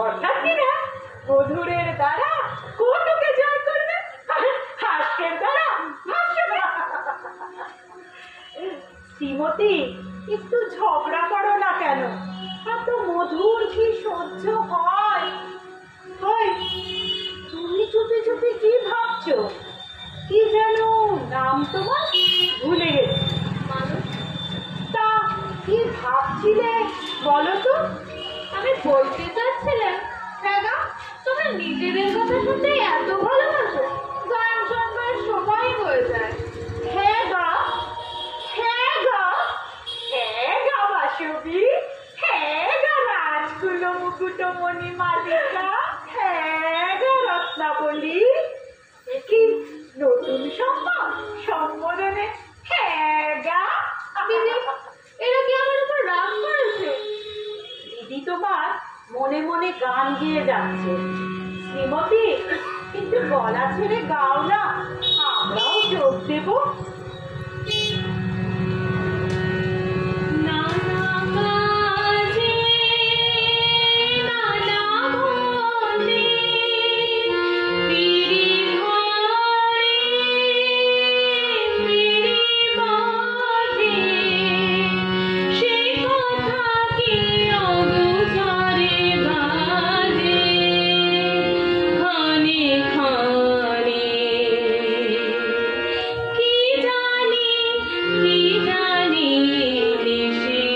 অর্থাৎ কিনা মধুরের দ্বারা কটুকে জয় করবে, আর হাস্যের দ্বারা ভাসবে। শ্রীমতী, একটু ঝগড়া করো না কেন? এত মধুর কি সহ্য হয়? তুমি চুপি চুপি কি ভাবছো? কি যেন নাম তোমার? ভুলে গেছি। মানুষ। তা কি ভাবছিলে বলো তো? আমি বলতে চাচ্ছিলাম, হ্যাঁ গা, তোমরা নিজেদের কথা শুনতে এত ভালোবাসো, গান শুনবার সময় হয়ে যায়। হ্যাঁ গা, হ্যাঁ গা, হ্যাঁ গা বাসবি, হ্যাঁ গা রাজকুলো মুকুটমণি মালিকা, হ্যাঁ গা রত্নাবলী। কি নতুন সম্বোধনে হ্যাঁ গা? দিদি, এরা কি আমার উপর রাগ করেছে? দিদি তোমার মনে মনে গান গেয়ে যাচ্ছে। শ্রীমতী, কিন্তু গলা ছেড়ে গাও না, আমরাও যোগ দেবো।